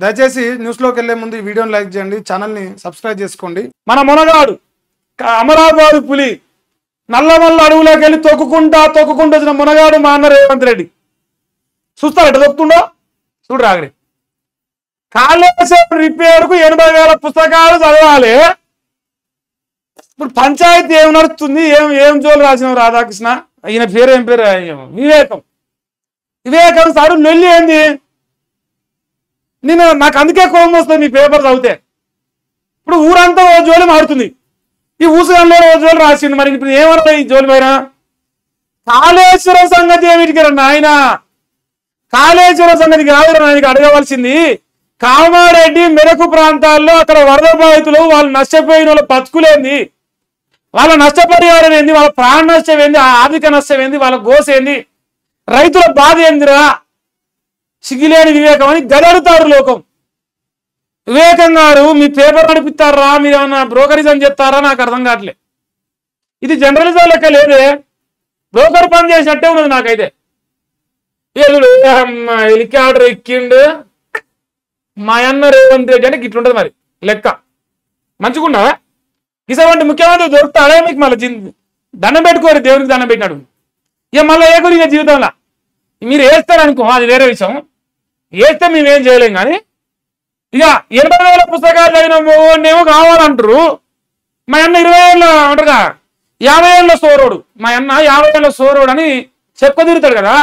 దయచేసి న్యూస్లోకి వెళ్లే ముందు ఈ వీడియోని లైక్ చేయండి, ఛానల్ని సబ్స్క్రైబ్ చేసుకోండి. మన మునగాడు అమరాబాద్ పులి నల్లమల్ల అడవులోకి వెళ్ళి తొక్కుకుంటా వచ్చిన మునగాడు మా అన్న రేవంత్ రెడ్డి. చూస్తారు ఎట్లా తొక్కుతుండో చూడు రాగడి. కాళేశ్వరం రిపేర్కు 80,000 పుస్తకాలు చదవాలి. ఇప్పుడు పంచాయతీ ఏం నడుస్తుంది, ఏం జోలు రాసినావు రాధాకృష్ణ? ఈయన పేరు ఏం పేరు? వివేకం సారు లొల్లి ఏంది? నాకు అందుకే కోపం వస్తుంది మీ పేపర్ చదివితే. ఇప్పుడు ఊరంతా ఓ జోలి మారుతుంది, ఈ ఊసుగంలో ఓ జోలి రాసిండు. మరి ఇప్పుడు ఏమన్నా ఈ జోలి పైన? కాళేశ్వరం సంగతి ఏమిటికి రండి ఆయన? కాళేశ్వరం సంగతి కాదు ఆయనకి అడగవలసింది. కామారెడ్డి మెరకు ప్రాంతాల్లో అక్కడ వరద బాధితులు వాళ్ళు నష్టపోయిన వాళ్ళ బతుకులేంది, వాళ్ళ నష్టపరిహారం ఏంది, వాళ్ళ ప్రాణ నష్టం ఏంది, ఆర్థిక నష్టం ఏంది, వాళ్ళ గోస ఏంది, రైతుల బాధ ఏందిరా? సిగిలేని వివేకం అని గదడుతారు లోకం. వివేకం గారు మీ పేపర్ నడిపిస్తారా, మీరు ఏమన్నా బ్రోకరిజం చెప్తారా? నాకు అర్థం కావట్లే. ఇది జర్నలిజం లెక్క లేదే, బ్రోకర్ పని చేసినట్టే ఉన్నది నాకైతే. హెలికాప్టర్ ఎక్కిండు మా అన్న రేవంత్ రెడ్డి అంటే ఇట్లుంటది మరి లెక్క. మంచిగుండా ఇసవంటి ముఖ్యమంత్రి దొరుకుతాడే మీకు? మళ్ళీ దండం పెట్టుకోరు, దేవునికి దండం పెట్టినాడు. ఇక మళ్ళీ ఏ గురి జీవితంలో మీరు వేస్తారనుకో అది వేరే విషయం, వేస్తే మేమేం చేయలేం. కానీ ఇక 80,000 పుస్తకాలు చదివిన ఏమో కావాలంటారు. మా అన్న 20 ఏళ్ళ అంటారుగా, 50 ఏళ్ళ సోరోడు. మా అన్న 50 ఏళ్ళ సోరోడు అని చెప్పుకు తిరుగుతాడు కదా.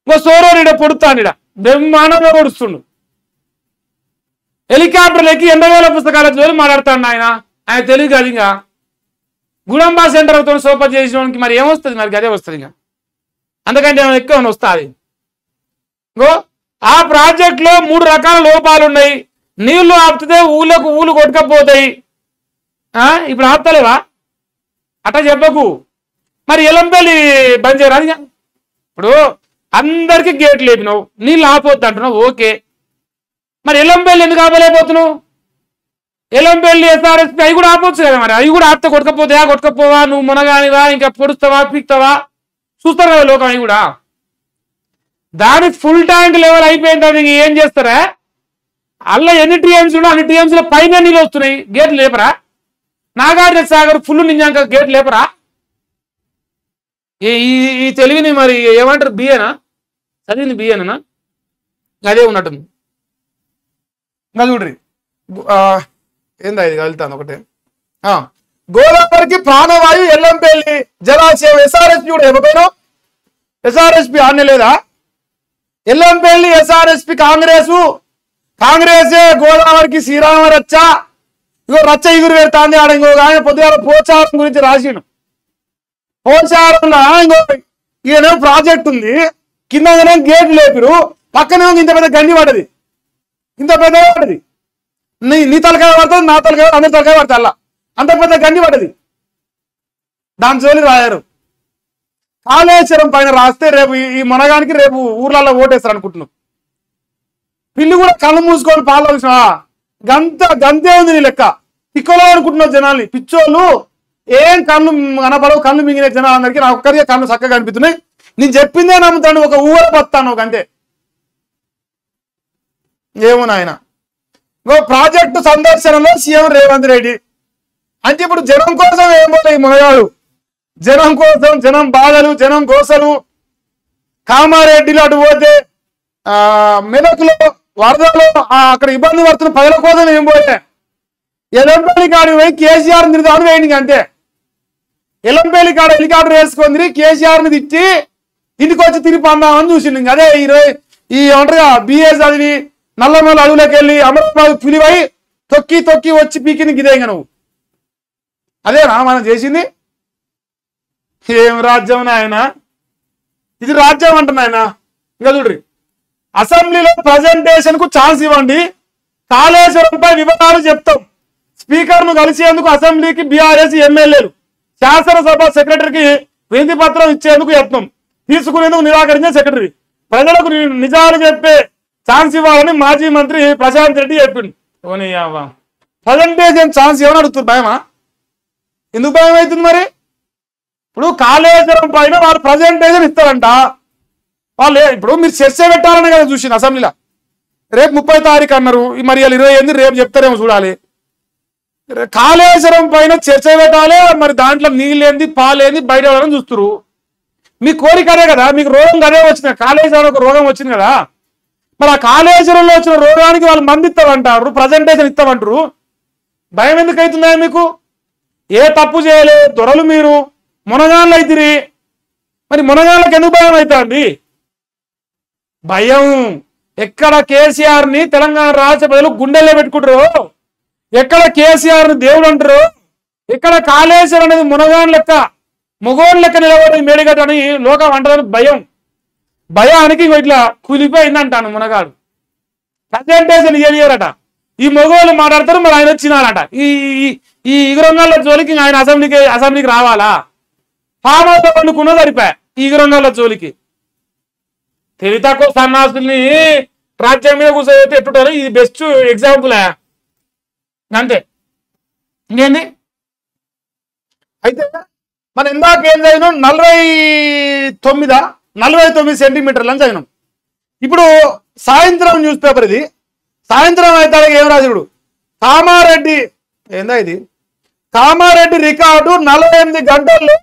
ఇంకో సోరోడు ఇడ పొడుతాడు, ఇడ బ్రహ్మాండంగా పొడుస్తుండు. హెలికాప్టర్లు ఎక్కి 80,000 పుస్తకాల జోలి మాట్లాడతాడు ఆయన తెలియదు అది. ఇంకా గుడంబా సెంటర్తో సోపత్ చేసినోనికి మరి ఏమొస్తుంది? మరి అదే వస్తుంది. ఇంకా అందుకంటే ఏమైనా ఎక్కువ వస్తుంది. ఆ ప్రాజెక్ట్ లో 3 రకాల లోపాలు ఉన్నాయి. నీళ్లు ఆపుతే ఊళ్ళు కొట్టుకపోతాయి. ఇప్పుడు ఆపుతలేవా? అట్లా చెప్పకు. మరి ఎలంపల్లి బంద్ చేయరాదు. ఇప్పుడు అందరికి గేట్లు లేపినావు, నీళ్ళు ఆపొద్దు అంటున్నావు, ఓకే. మరి ఎలంపల్లి ఎందుకు ఆపలేకపోతున్నావు? ఎలంపల్లి ఎస్ఆర్ఎస్పీ అవి కూడా ఆపొచ్చు కదా. మరి అవి కూడా ఆపితే కొట్టుకపోవా? నువ్వు మునగానివా, ఇంకా పొడుస్తావా, పీక్తావా? చూస్తారు కదా లోకం. అవి కూడా దానికి ఫుల్ ట్యాంక్ లెవెల్ అయిపోయింది. అది ఏం చేస్తారా? అలా ఎన్ని టీఎంసీ ఉన్నా అన్ని టీఎంసీలో పైన నీళ్ళు వస్తున్నాయి, గేట్లు లేపరా? నాగార్జున సాగర్ ఫుల్ నింజాక గేట్లు లేపరా? ఈ తెలివిని మరి ఏమంటారు? బిఏనా చదివింది? బిఏనా? అదే ఉన్నట్టుంది. ఇంకా చూడ్రి ఏందా ఇది వెళ్తాను ఒకటే. గోదావరికి ప్రాణవాయు ఎల్లంపల్లి జలాశయం ఎస్ఆర్ఎస్పీ కూడా ఇవ్వకపోయినా? ఎస్ఆర్ఎస్పీ ఆనే లేదా? ఎల్లంపల్లి ఎస్ఆర్ఎస్పీ కాంగ్రెసే గోదావరికి శ్రీరామ రచ్చ. ఇగో రచ్చ ఎగురు పెడతాంది. ఆడ ఇంకో ఆయన పొద్దుగాల పోచారం గురించి రాసిండు. పోచారంలో ఇంకో ఈయన ప్రాజెక్ట్ ఉంది, కింద గేట్లు లేపిరు, పక్కనే ఇంత పెద్ద గండి పడ్డది, ఇంత పెద్ద పడ్డది. నీ తలకాయ పడుతుంది, నా తలకాయ, అందరి తలకాయ పడుతుంది. అలా అంత పెద్ద గండి పడ్డది. దాని జోలి రాయారు. కాళేశ్వరం పైన రాస్తే రేపు ఈ మనగానికి రేపు ఊర్లలో ఓటేస్తారు అనుకుంటున్నావు. పిల్లి కూడా కళ్ళు మూసుకొని పాల్గొన గంతే ఉంది నీ లెక్క. తిక్కలో అనుకుంటున్నావు జనాల్ని, పిచ్చోళ్ళు. ఏం కళ్ళు కనపడవు, కళ్ళు మింగిన జనాలందరికీ నా ఒక్కరిగా కళ్ళు చక్కగా కనిపిస్తున్నాయి. నేను చెప్పిందే నమ్ముతాను, ఒక ఊర పత్తాను ఒక అంతే. ఏమో నాయన. ప్రాజెక్టు సందర్శనలో సీఎం రేవంత్ రెడ్డి అంటే ఇప్పుడు జనం కోసం ఏం పోతాయి మొదగాడు? జనం కోసం, జనం బాధలు, జనం గోసలు. కామారెడ్డిలో అటు పోతే మెదకులో వరదలో అక్కడ ఇబ్బంది పడుతున్న ప్రజల కోసం ఏం పోతే ఎలంపల్లి కాడికి పోయి కేసీఆర్ తిరుగుతాను వేయండి అంతే. ఎలంపల్లి కాడ హెలికాప్టర్ వేసుకొని కేసీఆర్ని తిట్టి ఇంటికి వచ్చి తిరిగి పందామని చూసిండు. అదే ఈ ఏమంటారుగా బిఏ చదివి నల్లమల్ల అడవులోకి వెళ్ళి అమరాబాద్ పులివై తొక్కి వచ్చి పీకిని గిదేంగ నువ్వు. అదేనా మనం చేసింది? ఏం రాజ్యం ఆయన? ఇది రాజ్యం అంటున్నా ఆయన. ఇంకా చూడ్రి, అసెంబ్లీలో ప్రజెంటేషన్ కు ఛాన్స్ ఇవ్వండి, కాళేశ్వరంపై వివరాలు చెప్తాం. స్పీకర్ ను కలిసేందుకు అసెంబ్లీకి బీఆర్ఎస్ ఎమ్మెల్యేలు, శాసనసభ సెక్రటరీకి వినతి పత్రం ఇచ్చేందుకు యత్నం, తీసుకునేందుకు నిరాకరించిన సెక్రటరీ. ప్రజలకు నిజాలు చెప్పే ఛాన్స్ ఇవ్వాలని మాజీ మంత్రి ప్రశాంత్ రెడ్డి చెప్పిండు. ప్రజెంటేషన్ ఛాన్స్ ఏమని అడుగుతుంది? భయమా? ఎందుకు భయం అవుతుంది మరి? ఇప్పుడు కాళేశ్వరం పైన వాళ్ళు ప్రజెంటేషన్ ఇస్తారంట. వాళ్ళు ఇప్పుడు మీరు చర్చ పెట్టాలనే కదా చూసింది అసెంబ్లీలో. రేపు 30 తారీఖు అన్నారు, మరి 28 రేపు చెప్తారేమో చూడాలి. కాళేశ్వరం పైన చర్చ పెట్టాలి, మరి దాంట్లో నీళ్ళేంది పాలేంది బయట ఎవరైనా చూస్తురు. మీ కోరిక అదే కదా, మీకు రోగం అదే వచ్చింది, కాళేశ్వరం ఒక రోగం వచ్చింది కదా. మరి ఆ కాళేశ్వరంలో వచ్చిన రోగానికి వాళ్ళు మంది ఇస్తామంటారు, ప్రజెంటేషన్ ఇస్తామంటారు. భయం ఎందుకు అవుతుందా మీకు? ఏ తప్పు చేయలేదు దొరలు, మీరు మునగాళ్ళు అయితిరి. మరి మునగాళ్ళకి ఎందుకు భయం అవుతుంది? భయం ఎక్కడ కేసీఆర్ ని తెలంగాణ రాష్ట్ర ప్రజలు గుండెల్లో పెట్టుకుంటారు, ఎక్కడ కేసీఆర్ ని దేవుడు అంటారు, ఎక్కడ కాళేశ్వరం అనేది మునగాన్ లెక్క మొగోన్ లెక్క నిలబడి మేడిగట్టు అని లోకం అంటారని భయం. భయానికి ఇట్లా కూలిపోయింది అంటాను మునగాడు. ప్రజెంటేషన్ ఇయ్యరట, ఈ మొగోళ్ళు మాట్లాడతారు, మరి ఆయన వచ్చినారట. ఈ ఇగురంగాల జోలికి ఆయన అసెంబ్లీకి రావాలా? ఫామ్ హౌస్ వండుకున్నా సరిపోయా ఈ ఇగురంగాల జోలికి. తెలివి తక్కువ సన్నాసుల్ని రాజ్యం మీద కూర్చోబెట్టి ఎట్టుంటారు, ఇది బెస్ట్ ఎగ్జాంపుల్ అంతే. ఇంకేంది? అయితే మనం ఇందాక ఏం చదివినాం, 49 సెంటీమీటర్లు అని చదివినాం. ఇప్పుడు సాయంత్రం న్యూస్ పేపర్ ఇది, సాయంత్రం అయితే ఏం రాజుడు కామారెడ్డి, ఏందా ఇది, కామారెడ్డి రికార్డు 48 గంటల్లో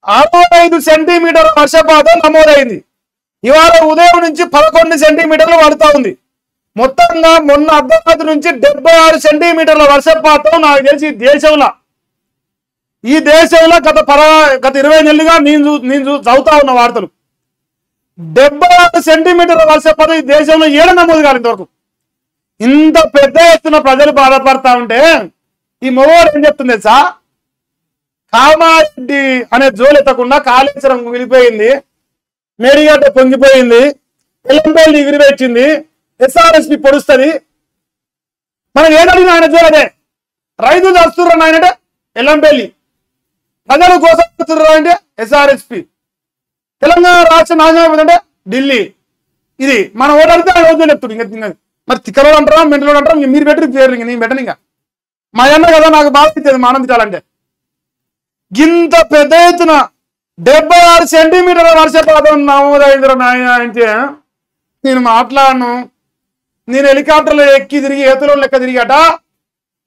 65 సెంటీమీటర్ల వర్షపాతం నమోదైంది. ఇవాళ ఉదయం నుంచి 11 సెంటీమీటర్లు పడుతూ ఉంది. మొత్తంగా మొన్న అర్ధరాత్రి నుంచి 76 సెంటీమీటర్ల వర్షపాతం నాకు తెలిసి ఈ దేశంలో గత 20 నెలలుగా నేను చదువుతా ఉన్న వార్తలు. 76 సెంటీమీటర్ల వర్షపాతం ఈ దేశంలో ఏడు నమోదు కాదు ఇంతవరకు. ఇంత పెద్ద ఎత్తున ప్రజలు బాధపడతా ఉంటే ఈ మొగోడు ఏం చెప్తుంది తెలుసా? కామారెడ్డి అనే జోలెత్తకుండా కాళేశ్వరం మిగిలిపోయింది, మేడిగడ్డ పొంగిపోయింది, ఎల్లంపల్లి ఎగిరిపెచ్చింది, ఎస్ఆర్ఎస్పి పొడుస్తుంది. మనం ఏదడిగిన ఆయన చూడదే, రైతులు వస్తుర్రు ఆయనంటే ఎల్లంపల్లి, ప్రజల కోసం వస్తుర్రు అంటే ఎస్ఆర్ఎస్పి, తెలంగాణ రాష్ట్ర నాశనం అంటే ఢిల్లీ. ఇది మన ఓటడితే ఆయన రోజులు చెప్తుంది. ఇంకా మరి తిక్కలో అంటారా మెంటలో అంటారా, మీరు పెట్టి పేర్లు ఇంక నేను పెట్టను. ఇంకా మా అన్న కదా నాకు బాధ అవుతుంది మా ఆనందించాలంటే. ఇంత పెద్ద ఎత్తున 76 సెంటీమీటర్ల వర్షపాతం నమోదైందిరా నాయన అంటే నేను మాట్లాడను. నేను హెలికాప్టర్లో ఎక్కి తిరిగి ఏతులో లెక్క తిరిగట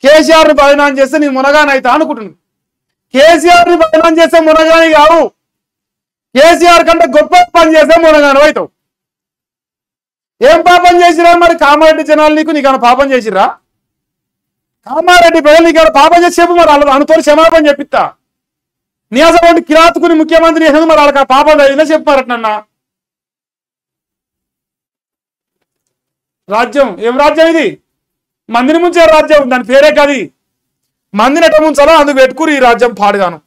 కేసీఆర్ ని బదనాం చేస్తే నేను మునగాని అవుతా అనుకుంటున్నాను. కేసీఆర్ ని బదనాం చేస్తే మునగాని కావు, కేసీఆర్ కంటే గొప్ప పని చేస్తే మునగాని అవుతావు. ఏం పాపం చేసిరా మరి కామారెడ్డి జనాలు? నీకు పాపం చేసిరా? కామారెడ్డి ప్రజలు నీకు పాపం చేసి చెప్పు, మరి వాళ్ళ అనుతో క్షమాపణ చెప్పిస్తా. నీ అసలు కిరాతుకుని ముఖ్యమంత్రి చేసినందుకు మరి వాళ్ళకి పాపం జరిగిందా చెప్పారటన్నా. రాజ్యం ఏం రాజ్యం ఇది? మందిని ముంచే రాజ్యం, దాని పేరే కాదు. మందిని ఎట్ట ముంచాలో అందుకు పెట్టుకుని ఈ రాజ్యం పాడుగాను.